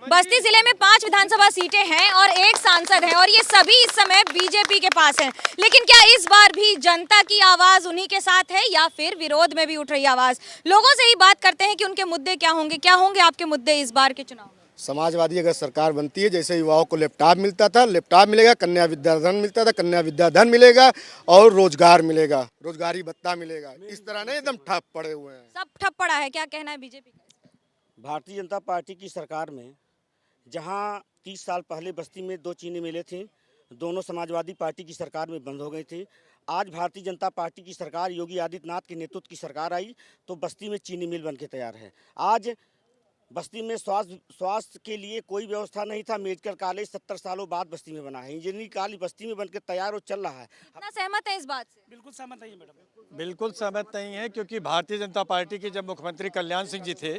बस्ती जिले में 5 विधानसभा सीटें हैं और 1 सांसद है और ये सभी इस समय बीजेपी के पास हैं। लेकिन क्या इस बार भी जनता की आवाज उन्हीं के साथ है या फिर विरोध में भी उठ रही आवाज? लोगों से ही बात करते हैं कि उनके मुद्दे क्या होंगे आपके मुद्दे इस बार के चुनाव में? समाजवादी अगर सरकार बनती है, जैसे युवाओं को लैपटॉप मिलता था, लैपटॉप मिलेगा, कन्या विद्याधन मिलता था, कन्या विद्याधन मिलेगा और रोजगार मिलेगा, रोजगारी भत्ता मिलेगा। इस तरह नहीं एकदम ठप पड़े हुए हैं, सब ठप पड़ा है। क्या कहना है बीजेपी का? भारतीय जनता पार्टी की सरकार में जहां 30 साल पहले बस्ती में 2 चीनी मिलें थी, दोनों समाजवादी पार्टी की सरकार में बंद हो गई थी। आज भारतीय जनता पार्टी की सरकार, योगी आदित्यनाथ के नेतृत्व की सरकार आई तो बस्ती में चीनी मिल बन के तैयार है। आज बस्ती में स्वास्थ्य के लिए कोई व्यवस्था नहीं था। मेडिकल कॉलेज 70 सालों बाद बस्ती में बना है। इंजीनियरिंग कॉलेज बस्ती में बनकर तैयार और चल रहा है। कितना सहमत है इस बात से? बिल्कुल सहमत नहीं है मैडम, बिल्कुल सहमत नहीं है, क्योंकि भारतीय जनता पार्टी के जब मुख्यमंत्री कल्याण सिंह जी थे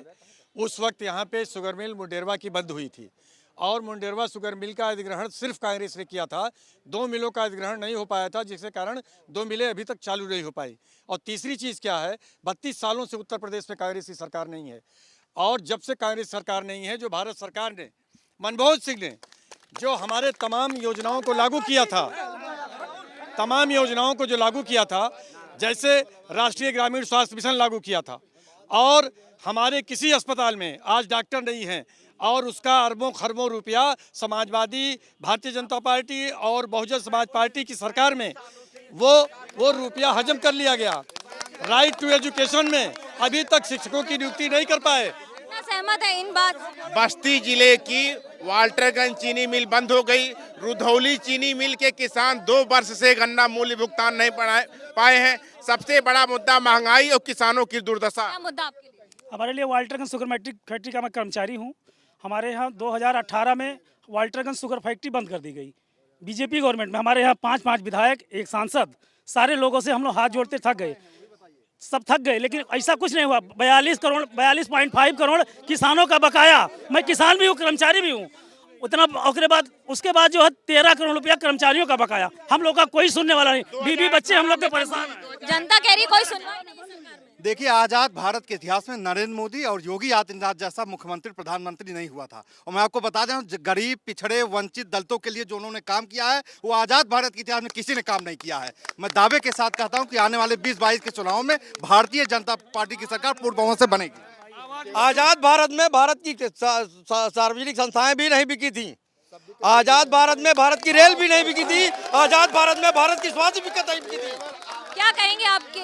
उस वक्त यहाँ पे शुगर मिल मुंडेरवा की बंद हुई थी और मुंडेरवा शुगर मिल का अधिग्रहण सिर्फ कांग्रेस ने किया था। 2 मिलों का अधिग्रहण नहीं हो पाया था, जिसके कारण 2 मिलें अभी तक चालू नहीं हो पाई। और तीसरी चीज़ क्या है, 32 सालों से उत्तर प्रदेश में कांग्रेस की सरकार नहीं है और जब से कांग्रेस सरकार नहीं है, जो भारत सरकार ने, मनमोहन सिंह ने जो हमारे तमाम योजनाओं को लागू किया था, तमाम योजनाओं को जो लागू किया था, जैसे राष्ट्रीय ग्रामीण स्वास्थ्य मिशन लागू किया था और हमारे किसी अस्पताल में आज डॉक्टर नहीं हैं और उसका अरबों खरबों रुपया समाजवादी, भारतीय जनता पार्टी और बहुजन समाज पार्टी की सरकार में वो रुपया हजम कर लिया गया। राइट टू एजुकेशन में अभी तक शिक्षकों की नियुक्ति नहीं कर पाए। कितना सहमत है इन बात से? बस्ती जिले की वाल्टरगंज चीनी मिल बंद हो गई। रुधौली चीनी मिल के किसान 2 वर्ष से गन्ना मूल्य भुगतान नहीं पाए हैं। सबसे बड़ा मुद्दा महंगाई और किसानों की दुर्दशा। क्या मुद्दा आपके लिए? हमारे लिए वाल्टरगंज शुगर फैक्ट्री का मैं कर्मचारी हूँ। हमारे यहाँ 2018 में वाल्टरगंज शुगर फैक्ट्री बंद कर दी गई बीजेपी गवर्नमेंट में। हमारे यहाँ 5 विधायक, 1 सांसद, सारे लोगों से हम लोग हाथ जोड़ते थक गए, सब थक गए, लेकिन ऐसा कुछ नहीं हुआ। 42.5 करोड़ किसानों का बकाया। मैं किसान भी हूँ, कर्मचारी भी हूँ। उतना उसके बाद जो है 13 करोड़ रुपया कर्मचारियों का बकाया। हम लोग का कोई सुनने वाला नहीं। बीवी बच्चे हम लोग के परेशान हैं। जनता कह रही कोई सुनवाई नहीं सरकार में। देखिए, आज़ाद भारत के इतिहास में नरेंद्र मोदी और योगी आदित्यनाथ जैसा मुख्यमंत्री, प्रधानमंत्री नहीं हुआ था। और मैं आपको बता दें, गरीब, पिछड़े, वंचित दलितों के लिए जो उन्होंने काम किया है वो आज़ाद भारत के इतिहास में किसी ने काम नहीं किया है। मैं दावे के साथ कहता हूं कि आने वाले 2022 के चुनाव में भारतीय जनता पार्टी की सरकार पूर्ण बहुमत से बनेगी। आज़ाद भारत में भारत की सार्वजनिक संस्थाएं भी नहीं बिकी थी। आज़ाद भारत में भारत की रेल भी नहीं बिकी थी। आज़ाद भारत में भारत की स्वास्थ्य नहीं बिकी थी। क्या कहेंगे आपके?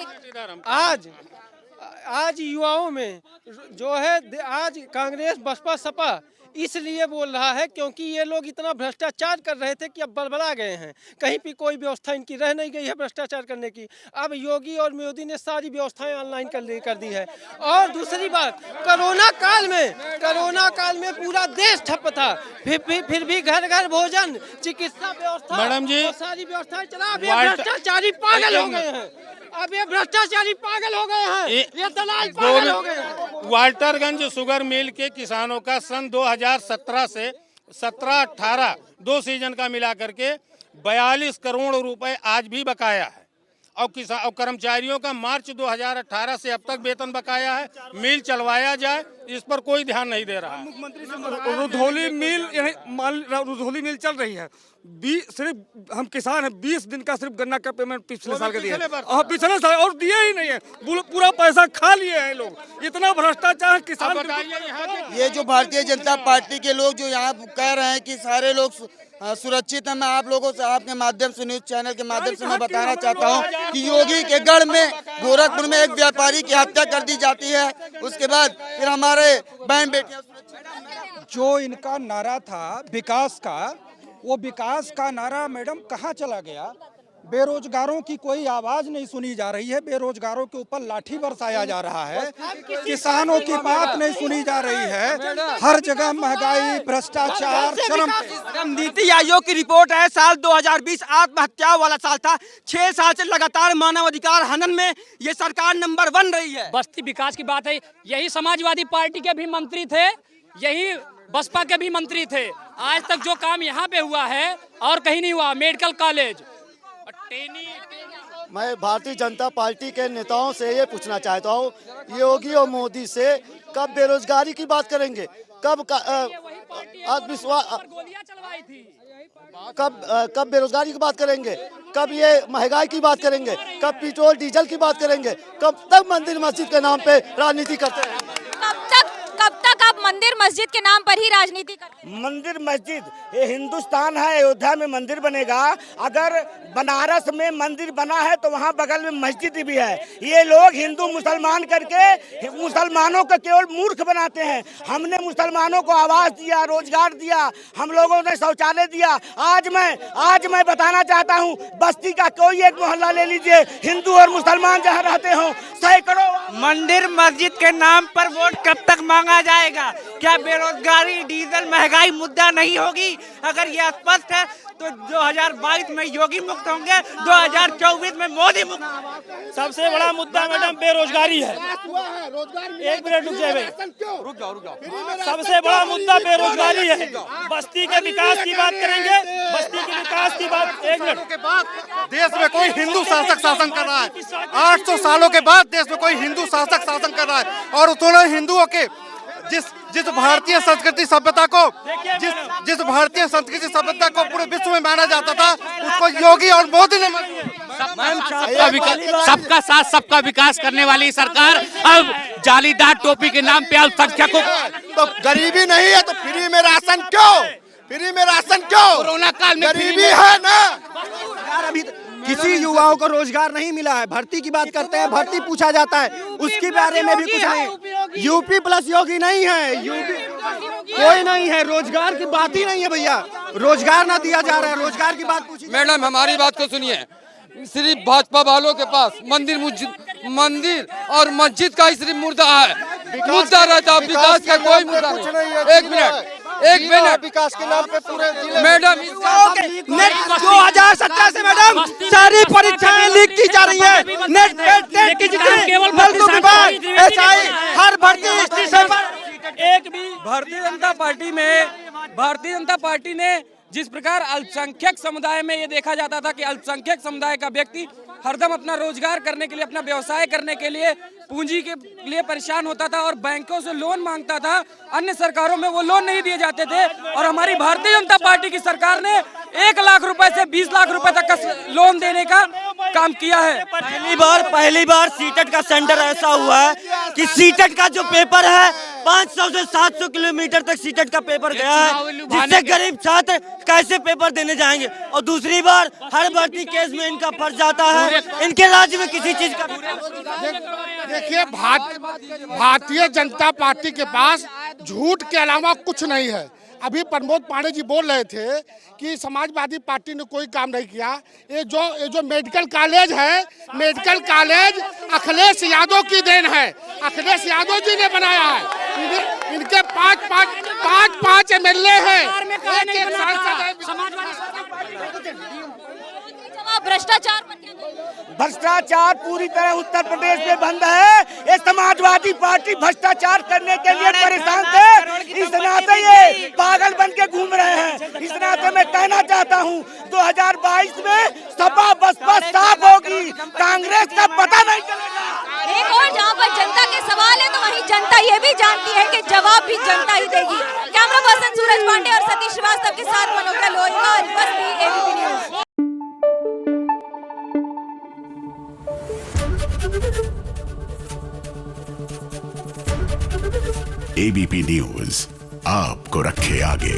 आज युवाओं में जो है, आज कांग्रेस, बसपा, सपा इसलिए बोल रहा है क्योंकि ये लोग इतना भ्रष्टाचार कर रहे थे कि अब बड़बड़ा गए हैं। कहीं भी कोई व्यवस्था इनकी रह नहीं गई है भ्रष्टाचार करने की। अब योगी और मोदी ने सारी व्यवस्थाएं ऑनलाइन कर दी है। और दूसरी बात, कोरोना काल में पूरा देश ठप था, फिर भी घर घर भोजन, चिकित्सा व्यवस्था, मैडम जी, सारी व्यवस्थाएं चला। अब ये भ्रष्टाचारी पागल हो गए हैं। अब ये भ्रष्टाचारी पागल हो गए हैं, ये दलाल पागल हो गए हैं। वाल्टरगंज शुगर मिल के किसानों का सन 2017 से 17-18 2 सीजन का मिला करके 42 करोड़ रुपए आज भी बकाया है और कर्मचारियों का मार्च 2018 से अब तक वेतन बकाया है। मिल चलवाया जाए, इस पर कोई ध्यान नहीं दे रहा है। मुख्यमंत्री से रुधौली मिल चल रही है, सिर्फ हम किसान हैं, 20 दिन का सिर्फ गन्ना का पेमेंट पिछले साल का दिया है, पिछले साल, और दिए ही नहीं है। पूरा पैसा खा लिए हैं लोग। इतना भ्रष्टाचार किसान। ये जो भारतीय जनता पार्टी के लोग जो यहाँ कह रहे हैं कि सारे लोग सुरक्षित है, मैं आप लोगों से, आपके माध्यम से, न्यूज चैनल के माध्यम से मैं बताना चाहता हूं कि योगी के गढ़ में, गोरखपुर में एक व्यापारी की हत्या कर दी जाती है। उसके बाद फिर हमारे बहन बेटियां सुरक्षित। जो इनका नारा था विकास का, वो विकास का नारा मैडम कहाँ चला गया? बेरोजगारों की कोई आवाज नहीं सुनी जा रही है। बेरोजगारों के ऊपर लाठी बरसाया जा रहा है। किसानों की बात नहीं सुनी जा रही है। हर जगह महंगाई, भ्रष्टाचार, शर्म। नीति आयोग की रिपोर्ट है, साल 2020 आत्महत्याओं वाला साल था। 6 साल से लगातार मानवाधिकार हनन में ये सरकार नंबर 1 रही है। बस्ती विकास की बात है, यही समाजवादी पार्टी के भी मंत्री थे, यही बसपा के भी मंत्री थे। आज तक जो काम यहाँ पे हुआ है और कहीं नहीं हुआ। मेडिकल कॉलेज, मैं भारतीय जनता पार्टी के नेताओं से ये पूछना चाहता हूँ, योगी और मोदी से कब बेरोजगारी की बात करेंगे? कब आत्मविश्वास, कब बेरोजगारी की बात करेंगे, कब ये महंगाई की बात करेंगे, कब पेट्रोल डीजल की बात करेंगे, कब तक मंदिर मस्जिद के नाम पे राजनीति करते हैं? कब तक आप मंदिर मस्जिद के नाम पर ही राजनीति करते हैं? मंदिर मस्जिद, ये हिंदुस्तान है, अयोध्या में मंदिर बनेगा। अगर बनारस में मंदिर बना है तो वहाँ बगल में मस्जिद भी है। ये लोग हिंदू मुसलमान करके मुसलमानों को केवल मूर्ख बनाते हैं। हमने मुसलमानों को आवास दिया, रोजगार दिया, हम लोगों ने शौचालय दिया। आज मैं बताना चाहता हूँ, बस्ती का कोई एक मोहल्ला ले लीजिए, हिंदू और मुसलमान जहाँ रहते हो, सैकड़ों मंदिर मस्जिद के नाम पर वोट कब तक मांगा जाएगा? क्या बेरोजगारी, डीजल, महंगाई मुद्दा नहीं होगी? अगर ये स्पष्ट है तो 2022 में योगी मुक्त होंगे, 2024 में मोदी मुक्त। सबसे बड़ा मुद्दा मैडम बेरोजगारी है। एक मिनट रुक जाए, रुक जाओ। सबसे बड़ा मुद्दा बेरोजगारी है। बस्ती के विकास की बात करेंगे, बस्ती के विकास की बात। एक मिनट के बाद देश में कोई हिंदू शासक शासन कर रहा है। 800 सालों के बाद देश में कोई हिंदू शासक शासन कर रहा है, और उन्होंने हिंदुओं के जिस भारतीय संस्कृति सभ्यता को जिस भारतीय संस्कृति सभ्यता को पूरे विश्व में माना जाता था, उसको योगी और मोदी ने सबका साथ सबका विकास करने वाली सरकार अब जालीदार टोपी के नाम पे अल्पसंख्यकों तो गरीबी नहीं है तो फ्री में राशन क्यों? फ्री में राशन क्यों? कोरोना काल में गरीबी है ना। अभी किसी युवाओं को रोजगार नहीं मिला है। भर्ती की बात करते हैं, भर्ती पूछा जाता है, उसके बारे में भी कुछ नहीं। यूपी प्लस योगी नहीं है, यूपी कोई नहीं है। रोजगार की बात ही नहीं है भैया, रोजगार ना दिया जा रहा है। रोजगार की बात पूछिए। मैडम हमारी बात को सुनिए, सिर्फ भाजपा वालों के पास मंदिर और मस्जिद का ही सिर्फ मुद्दा रहता है, विकास का कोई मुद्दा नहीं। एक मिनट विकास के नाम पे पूरे जिले मैडम 2017 से मैडम सारी परीक्षाएं लीक की जा रही है। नेट की केवल हर भर्ती भारतीय जनता पार्टी ने जिस प्रकार अल्पसंख्यक समुदाय में ये देखा जाता था कि अल्पसंख्यक समुदाय का व्यक्ति हरदम अपना रोजगार करने के लिए, अपना व्यवसाय करने के लिए पूंजी के लिए परेशान होता था और बैंकों से लोन मांगता था। अन्य सरकारों में वो लोन नहीं दिए जाते थे और हमारी भारतीय जनता पार्टी की सरकार ने 1 लाख रुपए से 20 लाख रुपए तक का लोन देने का काम किया है। पहली बार सीटेट का सेंटर ऐसा हुआ है कि सीटेट का जो पेपर है 500 से 700 किलोमीटर तक सीटेट का पेपर गया है, जिससे गरीब छात्र कैसे पेपर देने जाएंगे। और दूसरी बार हर भर्ती केस में इनका फर्ज जाता है, इनके राज्य में किसी चीज का। देखिए, भारतीय जनता पार्टी के पास झूठ के अलावा कुछ नहीं है। अभी प्रमोद पांडे जी बोल रहे थे कि समाजवादी पार्टी ने कोई काम नहीं किया। ये जो मेडिकल कॉलेज है, मेडिकल कॉलेज अखिलेश यादव की देन है। अखिलेश यादव जी ने बनाया है। इनके पांच एमएलए हैं, एक सांसद है। भ्रष्टाचार पूरी तरह उत्तर प्रदेश में बंद है। ये समाजवादी पार्टी भ्रष्टाचार करने के लिए परेशान थे, इस नाते ये पागल बन के घूम रहे हैं। इस नाते मैं कहना चाहता हूँ 2022 में सपा बसपा साफ होगी, कांग्रेस का पता नहीं चलेगा। एक और जहाँ पर जनता के सवाल है तो वहीं जनता ये भी जानती है कि जवाब भी जनता ही देगी। कैमरा पर्सन सूरज पांडे और सतीश श्रीवास्तव के साथ मनोज लोहिया, बस्ती एबीपी न्यूज। एबीपी न्यूज आपको रखे आगे।